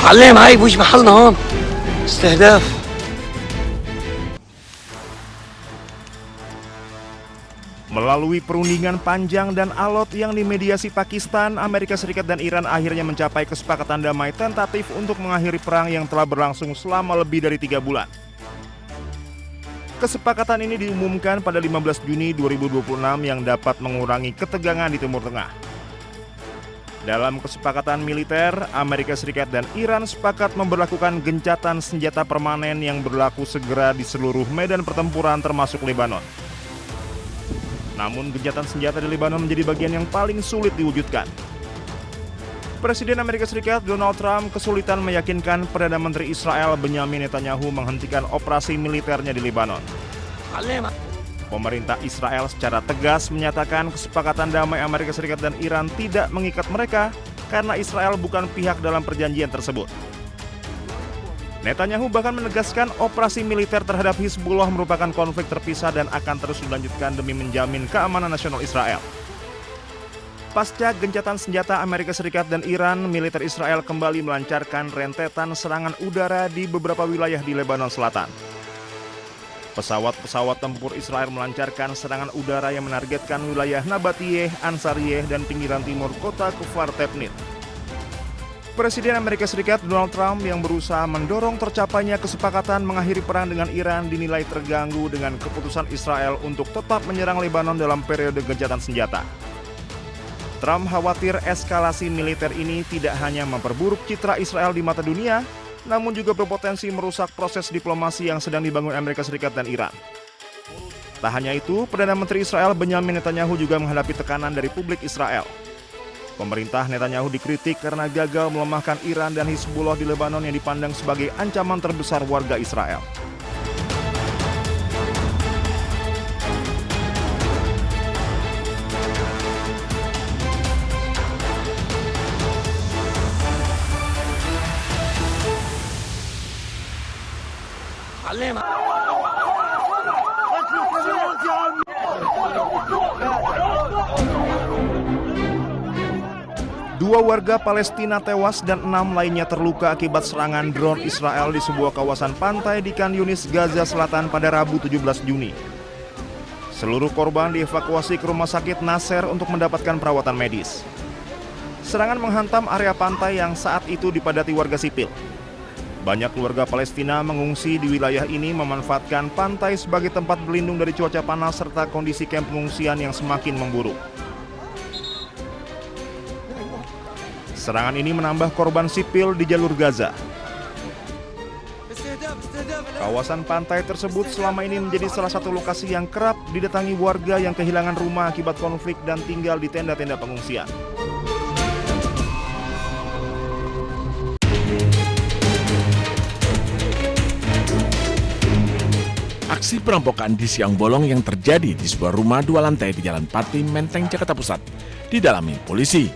علم هاي مش محلنا هون استهداف. Melalui perundingan panjang dan alot yang dimediasi Pakistan, Amerika Serikat dan Iran akhirnya mencapai kesepakatan damai tentatif untuk mengakhiri perang yang telah berlangsung selama lebih dari 3 bulan. Kesepakatan ini diumumkan pada 15 Juni 2026 yang dapat mengurangi ketegangan di Timur Tengah. Dalam kesepakatan militer, Amerika Serikat dan Iran sepakat memberlakukan gencatan senjata permanen yang berlaku segera di seluruh medan pertempuran termasuk Lebanon. Namun gencatan senjata di Lebanon menjadi bagian yang paling sulit diwujudkan. Presiden Amerika Serikat Donald Trump kesulitan meyakinkan Perdana Menteri Israel Benyamin Netanyahu menghentikan operasi militernya di Lebanon. Pemerintah Israel secara tegas menyatakan kesepakatan damai Amerika Serikat dan Iran tidak mengikat mereka karena Israel bukan pihak dalam perjanjian tersebut. Netanyahu bahkan menegaskan operasi militer terhadap Hizbullah merupakan konflik terpisah dan akan terus dilanjutkan demi menjamin keamanan nasional Israel. Pasca gencatan senjata Amerika Serikat dan Iran, militer Israel kembali melancarkan rentetan serangan udara di beberapa wilayah di Lebanon Selatan. Pesawat-pesawat tempur Israel melancarkan serangan udara yang menargetkan wilayah Nabatiyeh, Ansariyeh, dan pinggiran timur kota Kfar Tebnit. Presiden Amerika Serikat Donald Trump yang berusaha mendorong tercapainya kesepakatan mengakhiri perang dengan Iran dinilai terganggu dengan keputusan Israel untuk tetap menyerang Lebanon dalam periode gencatan senjata. Trump khawatir eskalasi militer ini tidak hanya memperburuk citra Israel di mata dunia, namun juga berpotensi merusak proses diplomasi yang sedang dibangun Amerika Serikat dan Iran. Tak hanya itu, Perdana Menteri Israel Benyamin Netanyahu juga menghadapi tekanan dari publik Israel. Pemerintah Netanyahu dikritik karena gagal melemahkan Iran dan Hizbullah di Lebanon yang dipandang sebagai ancaman terbesar warga Israel. Dua warga Palestina tewas dan 6 lainnya terluka akibat serangan drone Israel di sebuah kawasan pantai di Khan Yunis, Gaza Selatan pada Rabu 17 Juni. Seluruh korban dievakuasi ke rumah sakit Nasser untuk mendapatkan perawatan medis. Serangan menghantam area pantai yang saat itu dipadati warga sipil. Banyak keluarga Palestina mengungsi di wilayah ini memanfaatkan pantai sebagai tempat berlindung dari cuaca panas serta kondisi kamp pengungsian yang semakin memburuk. Serangan ini menambah korban sipil di jalur Gaza. Kawasan pantai tersebut selama ini menjadi salah satu lokasi yang kerap didatangi warga yang kehilangan rumah akibat konflik dan tinggal di tenda-tenda pengungsian. Aksi perampokan di siang bolong yang terjadi di sebuah rumah 2 lantai di Jalan Pati, Menteng, Jakarta Pusat didalami polisi.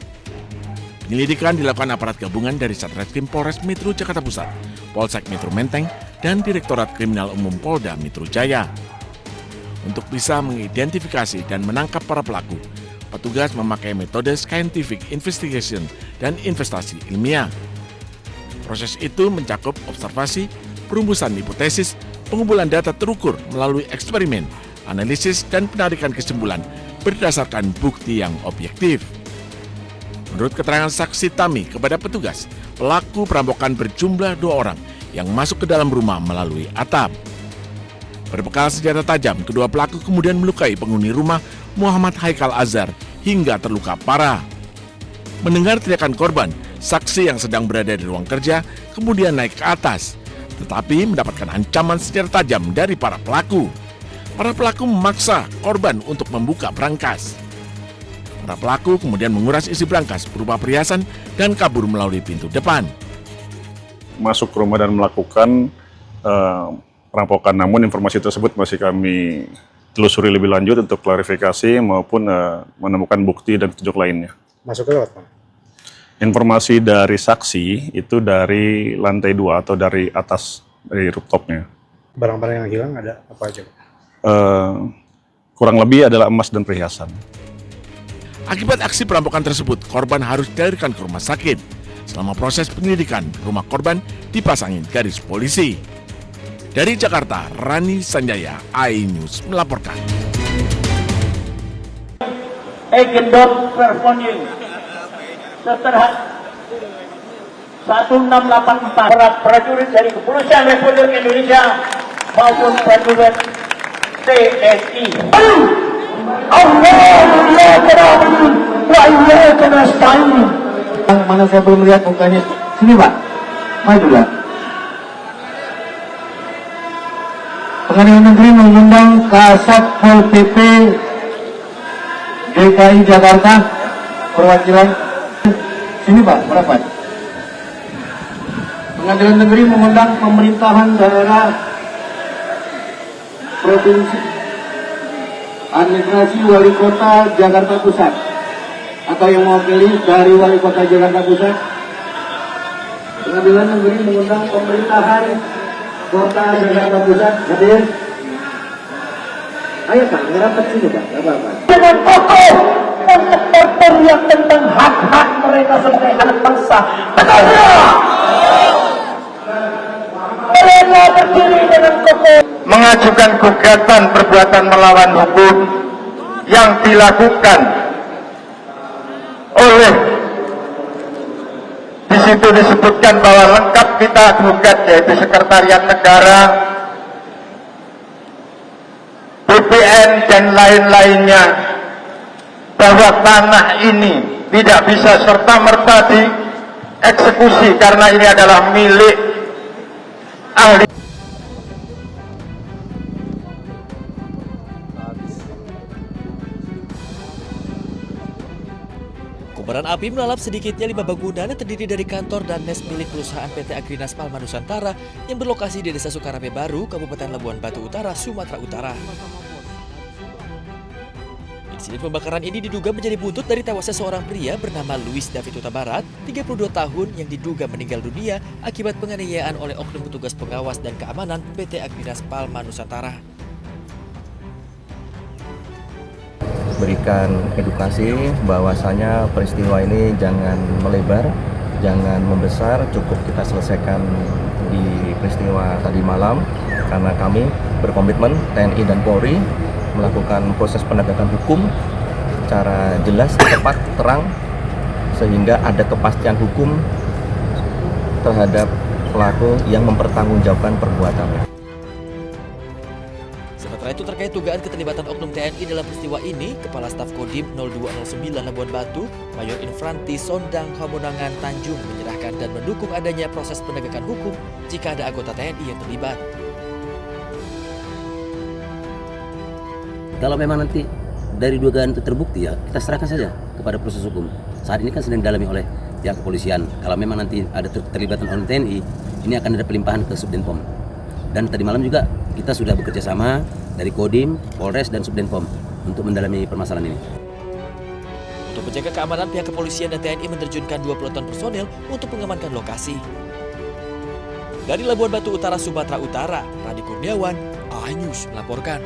Penyelidikan dilakukan aparat gabungan dari Satreskrim Polres Metro Jakarta Pusat, Polsek Metro Menteng, dan Direktorat Kriminal Umum Polda Metro Jaya. Untuk bisa mengidentifikasi dan menangkap para pelaku, petugas memakai metode scientific investigation dan investasi ilmiah. Proses itu mencakup observasi, perumusan hipotesis, pengumpulan data terukur melalui eksperimen, analisis, dan penarikan kesimpulan berdasarkan bukti yang objektif. Menurut keterangan saksi Tami kepada petugas, pelaku perampokan berjumlah 2 orang yang masuk ke dalam rumah melalui atap. Berbekal senjata tajam, kedua pelaku kemudian melukai penghuni rumah Muhammad Haikal Azhar hingga terluka parah. Mendengar teriakan korban, saksi yang sedang berada di ruang kerja kemudian naik ke atas, tetapi mendapatkan ancaman senjata tajam dari para pelaku. Para pelaku memaksa korban untuk membuka brankas. Para pelaku kemudian menguras isi brankas berupa perhiasan dan kabur melalui pintu depan. Masuk ke rumah dan melakukan perampokan, namun informasi tersebut masih kami telusuri lebih lanjut untuk klarifikasi maupun menemukan bukti dan petunjuk lainnya. Masuk ke lewat, Pak? Informasi dari saksi itu dari lantai 2 atau dari atas, dari rooftopnya. Barang-barang yang hilang ada apa aja, Pak? Kurang lebih adalah emas dan perhiasan. Akibat aksi perampokan tersebut, korban harus dilarikan ke rumah sakit. Selama proses penyelidikan, rumah korban dipasangi garis polisi. Dari Jakarta, Rani Sanjaya, iNews melaporkan. Gendot Vervoning seterhat 1684 para prajurit dari Kepolisian Republik Indonesia maupun prajurit TNI. Yang mana saya belum lihat mukanya? Sini Pak, maju Pak. Pengadilan Negeri mengundang Kasat Pol PP DKI Jakarta perwakilan. Sini Pak, merapat. Pengadilan Negeri mengundang pemerintahan daerah provinsi administrasi wali kota Jakarta Pusat atau yang mewakili dari wali kota Jakarta Pusat. Pengadilan Negeri mengundang pemerintahan kota Jakarta Pusat hadir. Ayo Pak, merapat sini Pak, nggak apa-apa. Dengan kokoh untuk berteriak tentang hak-hak mereka sebagai anak bangsa. Mereka berdiri dengan kokoh mengajukan gugatan perbuatan melawan hukum yang dilakukan oleh, di situ disebutkan bahwa lengkap kita gugat, yaitu Sekretariat Negara, BPN dan lain-lainnya, bahwa tanah ini tidak bisa serta-merta dieksekusi karena ini adalah milik ahli. Kobaran api melalap sedikitnya 5 bangunan yang terdiri dari kantor dan mes milik perusahaan PT Agrinas Palma Nusantara yang berlokasi di Desa Sukarape Baru, Kabupaten Labuan Batu Utara, Sumatera Utara. Insiden pembakaran ini diduga menjadi buntut dari tewasnya seorang pria bernama Luis David Huta Barat, 32 tahun, yang diduga meninggal dunia akibat penganiayaan oleh oknum petugas pengawas dan keamanan PT Agrinas Palma Nusantara. Berikan edukasi bahwasanya peristiwa ini jangan melebar, jangan membesar, cukup kita selesaikan di peristiwa tadi malam, karena kami berkomitmen TNI dan Polri melakukan proses penegakan hukum secara jelas, tepat, terang, sehingga ada kepastian hukum terhadap pelaku yang mempertanggungjawabkan perbuatannya. Sementara itu terkait dugaan keterlibatan oknum TNI dalam peristiwa ini, Kepala Staf Kodim 0209 Labuan Batu, Mayor Infranti Sondang Hamonangan Tanjung menyerahkan dan mendukung adanya proses penegakan hukum jika ada anggota TNI yang terlibat. Kalau memang nanti dari dugaan itu terbukti, ya kita serahkan saja kepada proses hukum. Saat ini kan sedang didalami oleh pihak kepolisian. Kalau memang nanti ada keterlibatan oleh TNI, ini akan ada pelimpahan ke Subdenpom. Dan tadi malam juga kita sudah bekerja sama dari Kodim, Polres, dan Subdenpom untuk mendalami permasalahan ini. Untuk menjaga keamanan, pihak kepolisian dan TNI menerjunkan 20 ton personel untuk mengamankan lokasi. Dari Labuan Batu Utara, Sumatera Utara, Radi Kurniawan, iNews melaporkan.